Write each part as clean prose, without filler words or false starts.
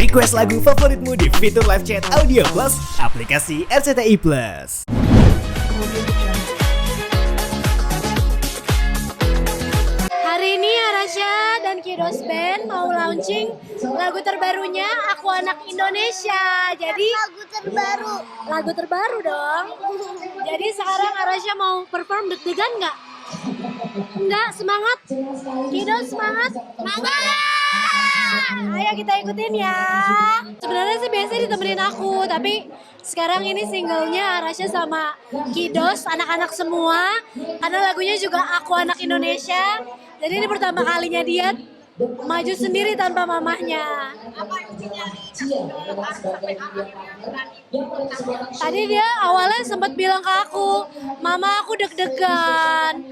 Request lagu favoritmu di fitur live chat Audio Plus, aplikasi RCTI Plus. Hari ini Arasha dan Kidos Band mau launching lagu terbarunya Aku Anak Indonesia. Jadi lagu terbaru dong. Jadi sekarang Arasha mau perform, deg-degan nggak? Enggak, semangat. Kidos semangat. Semangat. Ayo kita ikutin ya. Sebenarnya sih biasanya ditemenin aku, tapi sekarang ini singlenya Arasha sama Kidos, anak-anak semua. Karena lagunya juga Aku Anak Indonesia. Jadi ini pertama kalinya dia maju sendiri tanpa mamahnya. Tadi dia awalnya sempat bilang ke aku, "Mama, aku deg-degan.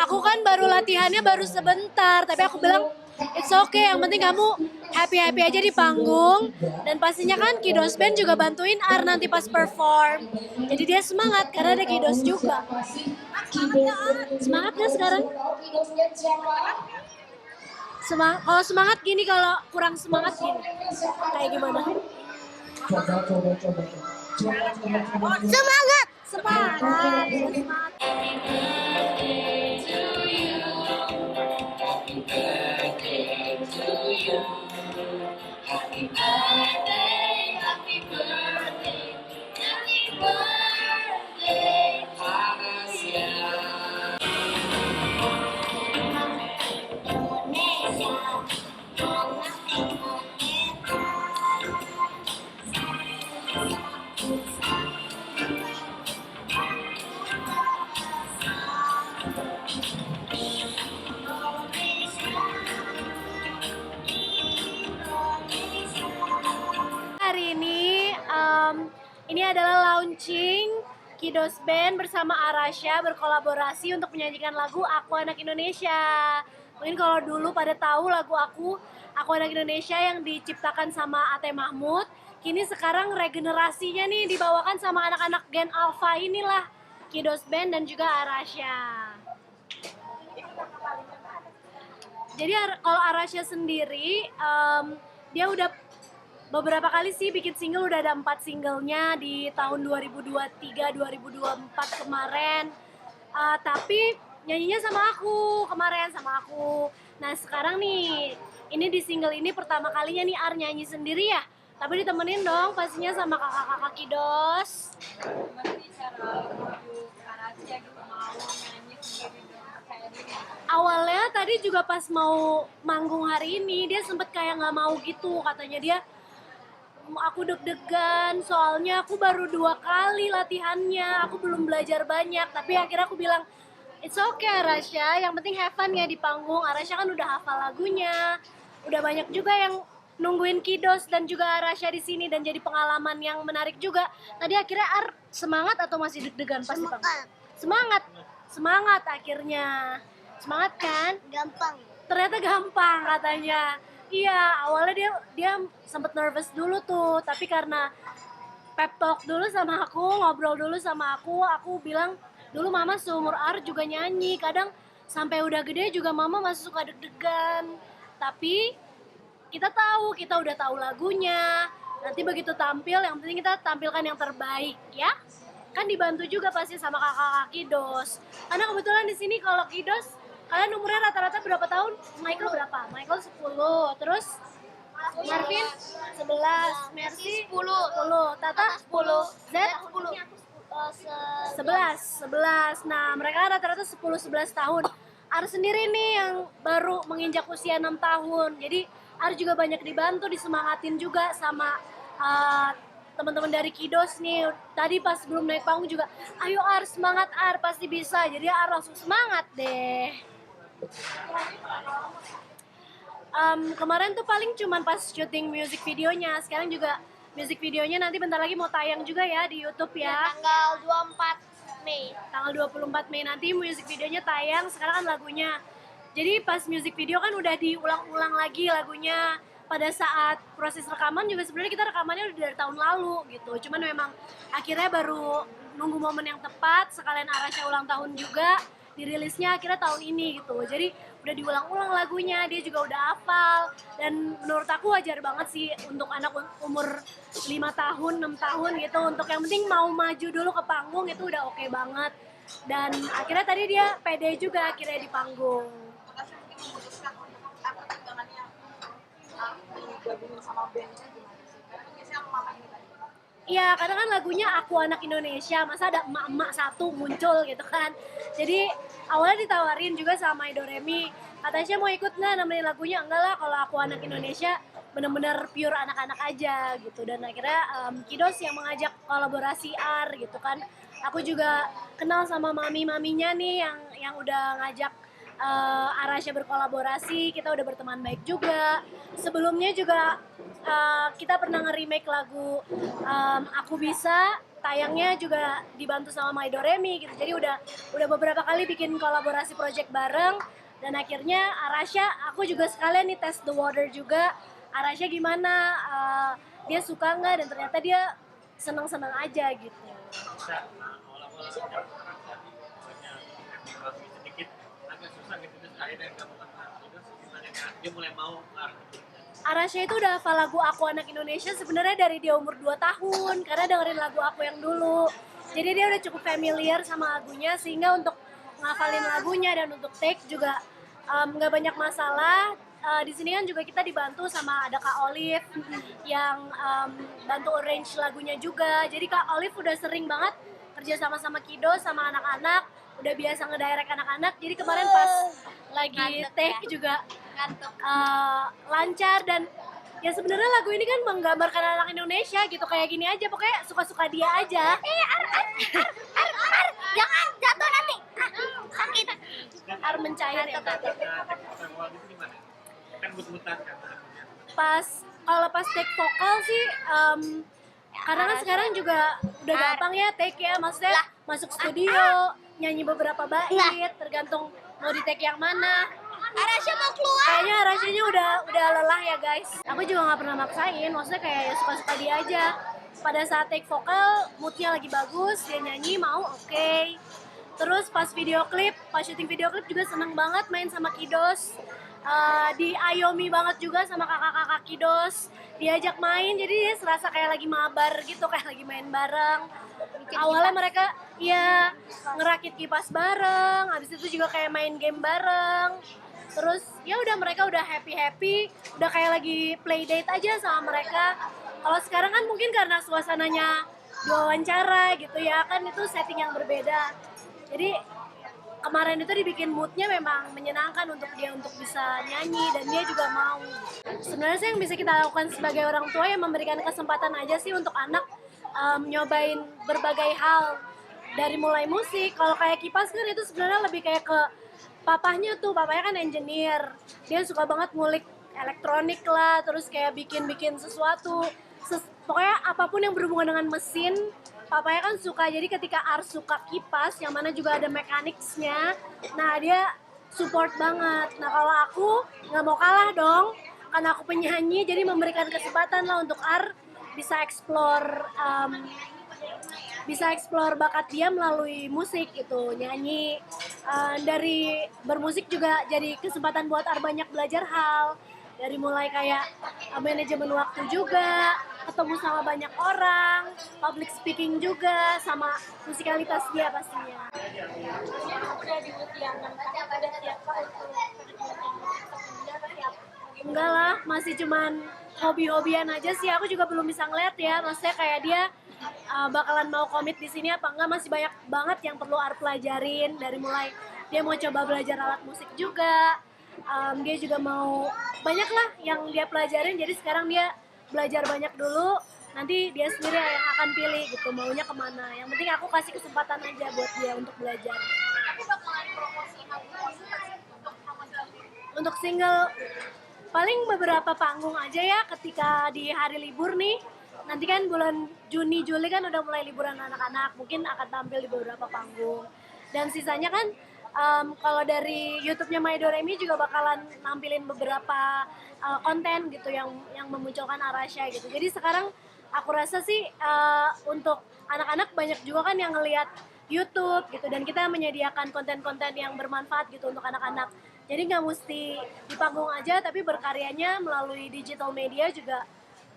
Aku kan baru latihannya baru sebentar." Tapi aku bilang, "It's okay, yang penting kamu happy-happy aja di panggung." Dan pastinya kan Kidos Band juga bantuin Ar nanti pas perform. Jadi dia semangat karena ada Kidos juga. Semangat gak sekarang? Kalau semangat gini, kalau kurang semangat gini. Kayak gimana? Semangat! Semangat! Hari ini adalah launching Kidos Band bersama Arasha berkolaborasi untuk menyanyikan lagu Aku Anak Indonesia. Mungkin kalau dulu pada tahu lagu Aku Anak Indonesia yang diciptakan sama Ate Mahmud, kini sekarang regenerasinya nih dibawakan sama anak-anak Gen Alpha inilah, Kidos Band dan juga Arasha. Jadi kalau Arasha sendiri, dia udah beberapa kali sih bikin single, udah ada 4 singlenya di tahun 2023-2024 kemarin. Tapi nyanyinya sama aku, kemarin sama aku. Nah sekarang nih, ini di single ini pertama kalinya nih Ar nyanyi sendiri ya. Tapi ditemenin dong pastinya sama kakak-kakak Kidos. Awalnya tadi juga pas mau manggung hari ini, dia sempet kayak nggak mau gitu. Katanya dia, "Aku deg-degan, soalnya aku baru 2 kali latihannya, aku belum belajar banyak." Tapi akhirnya aku bilang, "It's okay Arasha, yang penting have fun ya di panggung." Arasha kan udah hafal lagunya, udah banyak juga yang nungguin Kidos dan juga Arasha di sini dan jadi pengalaman yang menarik juga. Tadi akhirnya Ar semangat atau masih deg-degan pas di panggung? Semangat akhirnya. Semangat kan? Gampang. Ternyata gampang katanya. Iya, awalnya dia sempet nervous dulu tuh, tapi karena pep talk dulu sama aku, ngobrol dulu sama aku bilang, "Dulu mama seumur Ar juga nyanyi, kadang sampai udah gede juga mama masih suka deg-degan. Tapi kita udah tahu lagunya. Nanti begitu tampil, yang penting kita tampilkan yang terbaik ya." Kan dibantu juga pasti sama kakak Kidos. Karena kebetulan di sini kalau Kidos, kalian umurnya rata-rata berapa tahun? Michael berapa? Michael 10, terus Marvin 11, Mercy 10, Tata 10, Z 11. Nah, mereka rata-rata 10-11 tahun. Ar sendiri nih yang baru menginjak usia 6 tahun. Jadi Ar juga banyak dibantu, disemangatin juga sama teman-teman dari Kidos nih. Tadi pas belum naik panggung juga, "Ayo Ar, semangat Ar, pasti bisa." Jadi Ar langsung semangat deh. Kemarin tuh paling cuman pas syuting music videonya. Sekarang juga music videonya nanti bentar lagi mau tayang juga ya di YouTube ya. Tanggal 24 Mei. Tanggal 24 Mei nanti music videonya tayang. Sekarang kan lagunya. Jadi pas music video kan udah diulang-ulang lagi lagunya. Pada saat proses rekaman juga sebenarnya kita rekamannya udah dari tahun lalu gitu. Cuman memang akhirnya baru nunggu momen yang tepat, sekalian Arasha ulang tahun juga. dirilisnya akhirnya tahun ini gitu. Jadi udah diulang-ulang lagunya, dia juga udah hafal, dan menurut aku wajar banget sih untuk anak umur 5 tahun, 6 tahun gitu, untuk yang penting mau maju dulu ke panggung itu udah oke banget. Dan akhirnya tadi dia pede juga akhirnya di panggung. Iya, karena kan lagunya Aku Anak Indonesia, masa ada emak-emak satu muncul gitu kan. Jadi awalnya ditawarin juga sama Idoremi, katanya mau ikut nggak nemenin lagunya, enggak lah, kalau Aku Anak Indonesia bener-bener pure anak-anak aja gitu. Dan akhirnya Kidos yang mengajak kolaborasi AR gitu kan. Aku juga kenal sama mami-maminya nih yang udah ngajak Arasha berkolaborasi, kita udah berteman baik juga. Sebelumnya juga kita pernah nge-remake lagu Aku Bisa, tayangnya juga dibantu sama My Doremi gitu. Jadi udah beberapa kali bikin kolaborasi project bareng, dan akhirnya Arasha, aku juga sekalian nih test the water juga. Arasha gimana? Dia suka nggak? Dan ternyata dia seneng-seneng aja gitu. Sedikit agak susah gitu, terus akhirnya nggak mau dia mulai mau Arasha itu udah hafal lagu Aku Anak Indonesia sebenarnya dari dia umur 2 tahun, karena dengerin lagu aku yang dulu. Jadi dia udah cukup familiar sama lagunya, sehingga untuk ngafalin lagunya dan untuk take juga nggak banyak masalah. Di sini kan juga kita dibantu sama ada Kak Olive yang bantu arrange lagunya juga. Jadi Kak Olive udah sering banget kerja sama Kido sama anak-anak, udah biasa ngedirect anak-anak. Jadi kemarin pas lagi take juga lancar, dan ya sebenarnya lagu ini kan menggambarkan anak Indonesia gitu, kayak gini aja, pokoknya suka-suka dia aja. Jangan jatuh nanti. Sakit. Ar mencair ya. Kan but-butan kan. Pas take vokal sih karena kan sekarang juga udah gampang ya take ya, maksudnya masuk studio nyanyi beberapa bait, tergantung mau di take yang mana. Arasha mau keluar. Kayaknya Arashanya udah lelah ya guys. Aku juga nggak pernah maksain, maksudnya kayak ya suka-suka dia aja. Pada saat take vokal, moodnya lagi bagus, dia nyanyi mau oke. Terus pas syuting video klip juga seneng banget main sama Kidos. Diayomi banget juga sama kakak-kakak Kidos. Diajak main, jadi dia serasa kayak lagi mabar gitu, kayak lagi main bareng. Awalnya mereka ya ngerakit kipas bareng, habis itu juga kayak main game bareng. Terus ya udah, mereka udah happy, udah kayak lagi play date aja sama mereka. Kalau sekarang kan mungkin karena suasananya diwawancara gitu ya, kan itu setting yang berbeda. Jadi kemarin itu dibikin moodnya memang menyenangkan untuk dia untuk bisa nyanyi, dan dia juga mau. Sebenarnya sih yang bisa kita lakukan sebagai orang tua yang memberikan kesempatan aja sih untuk anak nyobain berbagai hal, dari mulai musik. Kalau kayak Kipas kan itu sebenarnya lebih kayak ke papahnya kan engineer, dia suka banget ngulik elektronik lah, terus kayak bikin sesuatu, pokoknya apapun yang berhubungan dengan mesin, papanya kan suka. Jadi ketika Ars suka kipas, yang mana juga ada mechanicsnya, nah dia support banget. Nah kalau aku nggak mau kalah dong, karena aku penyanyi, jadi memberikan kesempatan lah untuk Ar bisa explore bakat dia melalui musik gitu, nyanyi. Dari bermusik juga jadi kesempatan buat Ar banyak belajar hal, dari mulai kayak manajemen waktu juga, ketemu sama banyak orang, public speaking juga, sama musikalitas dia pastinya. Enggak lah, masih cuman hobi-hobian aja sih. Aku juga belum bisa ngeliat ya, maksudnya kayak dia bakalan mau komit di sini apa enggak. Masih banyak banget yang perlu Ar pelajarin, dari mulai dia mau coba belajar alat musik juga, dia juga mau banyak lah yang dia pelajarin. Jadi sekarang dia belajar banyak dulu, nanti dia sendiri yang akan pilih gitu maunya kemana. Yang penting aku kasih kesempatan aja buat dia untuk belajar. Untuk single paling beberapa panggung aja ya, ketika di hari libur nih. Nanti kan bulan Juni, Juli kan udah mulai liburan anak-anak, mungkin akan tampil di beberapa panggung. Dan sisanya kan kalau dari YouTube-nya My Doremi juga bakalan nampilin beberapa konten gitu yang memunculkan Arasha gitu. Jadi sekarang aku rasa sih untuk anak-anak banyak juga kan yang ngelihat YouTube gitu, dan kita menyediakan konten-konten yang bermanfaat gitu untuk anak-anak. Jadi nggak mesti di panggung aja, tapi berkaryanya melalui digital media juga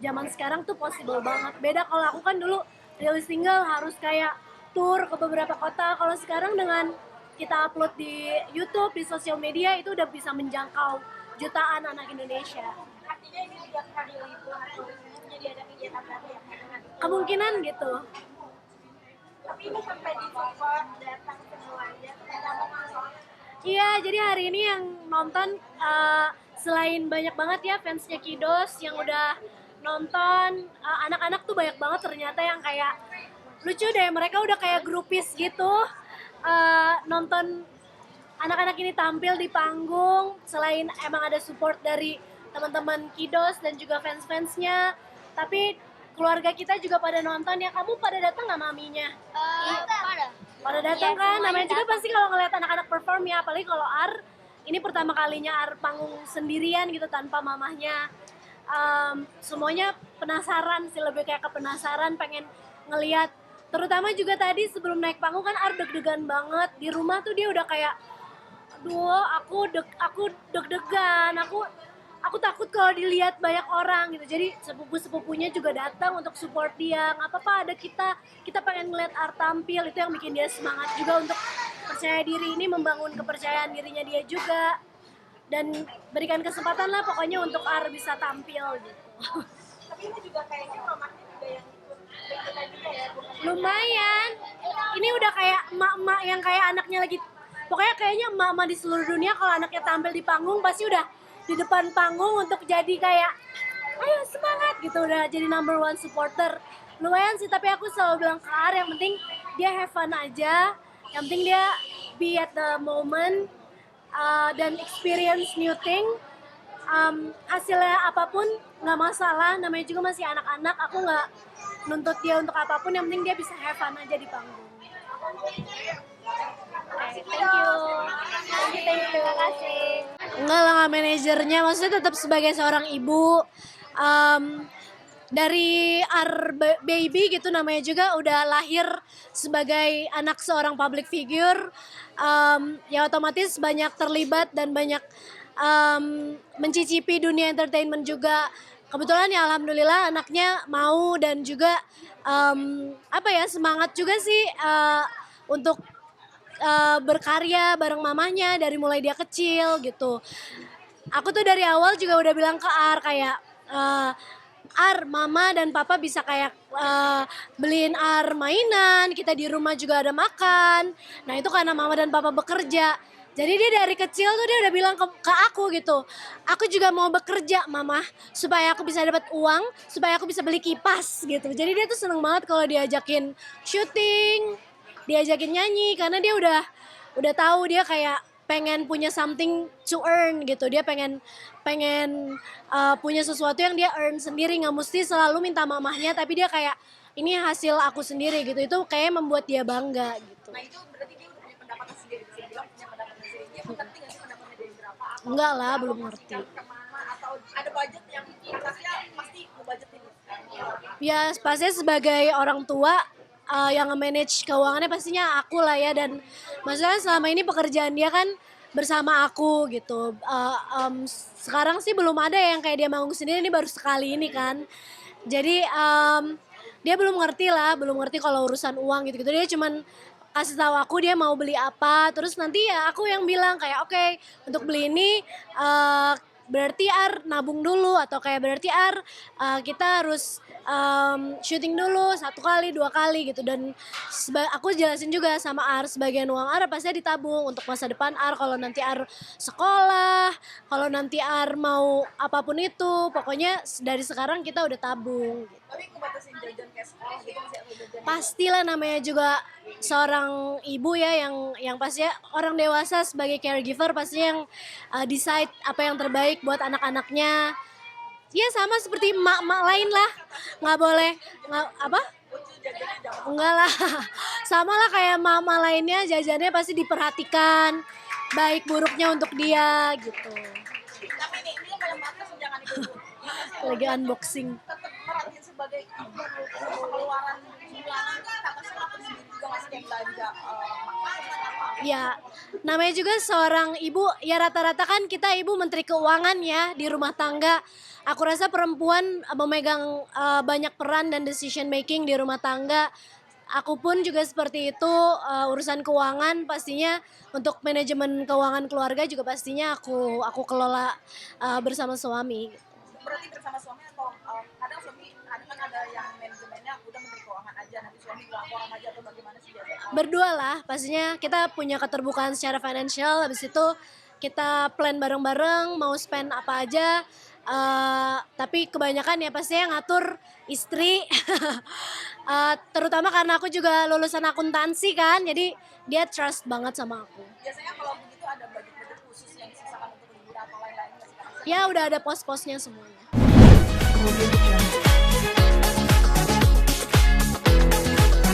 zaman sekarang tuh possible banget. Beda kalau aku kan dulu rilis single harus kayak tour ke beberapa kota. Kalau sekarang dengan kita upload di YouTube, di sosial media, itu udah bisa menjangkau jutaan anak Indonesia. Artinya ini juga radio itu atau jadi ada kegiatan baru ya? Kemungkinan gitu. Tapi ini sampai di support datang semuanya. Iya, jadi hari ini yang nonton selain banyak banget ya fansnya Kidos yang udah nonton, anak-anak tuh banyak banget ternyata yang kayak lucu deh, mereka udah kayak grupis gitu, nonton anak-anak ini tampil di panggung. Selain emang ada support dari teman-teman Kidos dan juga fans-fansnya, tapi keluarga kita juga pada nonton ya. Kamu pada datang nggak maminya? Pada datang kan, namanya juga pasti kalau ngeliat anak-anak perform ya, apalagi kalau Ar, ini pertama kalinya Ar panggung sendirian gitu tanpa mamahnya. Semuanya penasaran sih, lebih kayak kepenasaran, pengen ngeliat. Terutama juga tadi sebelum naik panggung kan Ar deg-degan banget. Di rumah tuh dia udah kayak, aduh aku deg-degan, aku takut kalau dilihat banyak orang gitu. Jadi sepupu-sepupunya juga datang untuk support dia. Nggak apa-apa ada kita pengen ngeliat Ar tampil, itu yang bikin dia semangat juga untuk percaya diri, ini membangun kepercayaan dirinya dia juga. Dan berikan kesempatan lah pokoknya untuk Ar bisa tampil gitu. Tapi ini juga kayaknya mamanya juga yang ikutan juga ya, bukan? Lumayan, ini udah kayak emak-emak yang kayak anaknya lagi, pokoknya kayaknya emak-emak di seluruh dunia kalau anaknya tampil di panggung pasti udah di depan panggung untuk jadi kayak ayo semangat gitu, udah jadi number one supporter. Lumayan sih, tapi aku selalu bilang ke Ar, yang penting dia have fun aja, yang penting dia be at the moment, dan experience new thing. Hasilnya apapun nggak masalah, namanya juga masih anak-anak, aku nggak nuntut dia untuk apapun, yang penting dia bisa have fun aja di panggung. Thank you. Terima kasih. Enggak lah, nggak manajernya, maksudnya tetap sebagai seorang ibu. Dari Ar baby gitu, namanya juga udah lahir sebagai anak seorang public figure, ya otomatis banyak terlibat dan banyak mencicipi dunia entertainment juga. Kebetulan ya alhamdulillah anaknya mau dan juga semangat juga sih untuk berkarya bareng mamahnya dari mulai dia kecil gitu. Aku tuh dari awal juga udah bilang ke Ar kayak, Ar, mama dan papa bisa kayak beliin Ar mainan, kita di rumah juga ada makan. Nah itu karena mama dan papa bekerja. Jadi dia dari kecil tuh dia udah bilang ke aku gitu, aku juga mau bekerja mama, supaya aku bisa dapat uang, supaya aku bisa beli kipas gitu. Jadi dia tuh seneng banget kalau diajakin syuting, diajakin nyanyi, karena dia udah tahu dia kayak pengen punya something to earn gitu. Dia pengen punya sesuatu yang dia earn sendiri, nggak mesti selalu minta mamahnya, tapi dia kayak ini hasil aku sendiri gitu. Itu kayak membuat dia bangga gitu. Nah itu berarti dia udah punya pendapatan sendiri, bisa bilang punya pendapatan sendiri. Dia mengerti nggak sih pendapatnya dari berapa? Enggak lah, belum ngerti. Kemana atau ada budget yang pasti ngebudget ini? Ya pastinya sebagai orang tua yang nge-manage keuangannya pastinya aku lah ya, dan maksudnya selama ini pekerjaan dia kan bersama aku gitu. Sekarang sih belum ada yang kayak dia manggung sendiri, ini baru sekali ini kan. Jadi dia belum ngerti kalau urusan uang gitu-gitu. Dia cuman kasih tahu aku dia mau beli apa, terus nanti ya aku yang bilang kayak oke, untuk beli ini berarti Ar nabung dulu, atau kayak berarti Ar kita harus syuting dulu 1 kali 2 kali gitu. Dan aku jelasin juga sama Ar, sebagian uang Ar pasti ditabung untuk masa depan Ar, kalau nanti Ar sekolah, kalau nanti Ar mau apapun itu, pokoknya dari sekarang kita udah tabung gitu. Tapi ngebatasin jajan kayak sekolah gitu masih ada jajan? Pastilah, namanya juga seorang ibu ya, yang pastinya orang dewasa sebagai caregiver pasti yang decide apa yang terbaik buat anak-anaknya. Ya sama seperti emak-emak lain lah, nggak boleh enggak lah, sama lah kayak mama lainnya, jajannya pasti diperhatikan baik buruknya untuk dia gitu. Tapi ini dalam batas jangan ikut Lagi unboxing. tetap merhatiin sebagai ibu pengeluaran bulanan, tak pasti sendiri juga masih kayak belanja makanan apa? Ya, namanya juga seorang ibu, ya rata-rata kan kita ibu menteri keuangan ya di rumah tangga. Aku rasa perempuan memegang banyak peran dan decision making di rumah tangga. Aku pun juga seperti itu, urusan keuangan pastinya untuk manajemen keuangan keluarga juga pastinya aku kelola bersama suami. Berarti bersama suami atau kadang suami kan ada yang manajemennya udah menteri keuangan aja, nanti suami keuangan aja atau bagaimana sih biasanya? Berdua lah, pastinya kita punya keterbukaan secara financial, habis itu kita plan bareng-bareng mau spend apa aja, tapi kebanyakan ya pasti yang ngatur istri. Terutama karena aku juga lulusan akuntansi kan, jadi dia trust banget sama aku. Biasanya kalau begitu ada budget-budget khusus yang disisakan untuk liburan atau lain-lain nggak sih? Ya udah ada pos-posnya semuanya.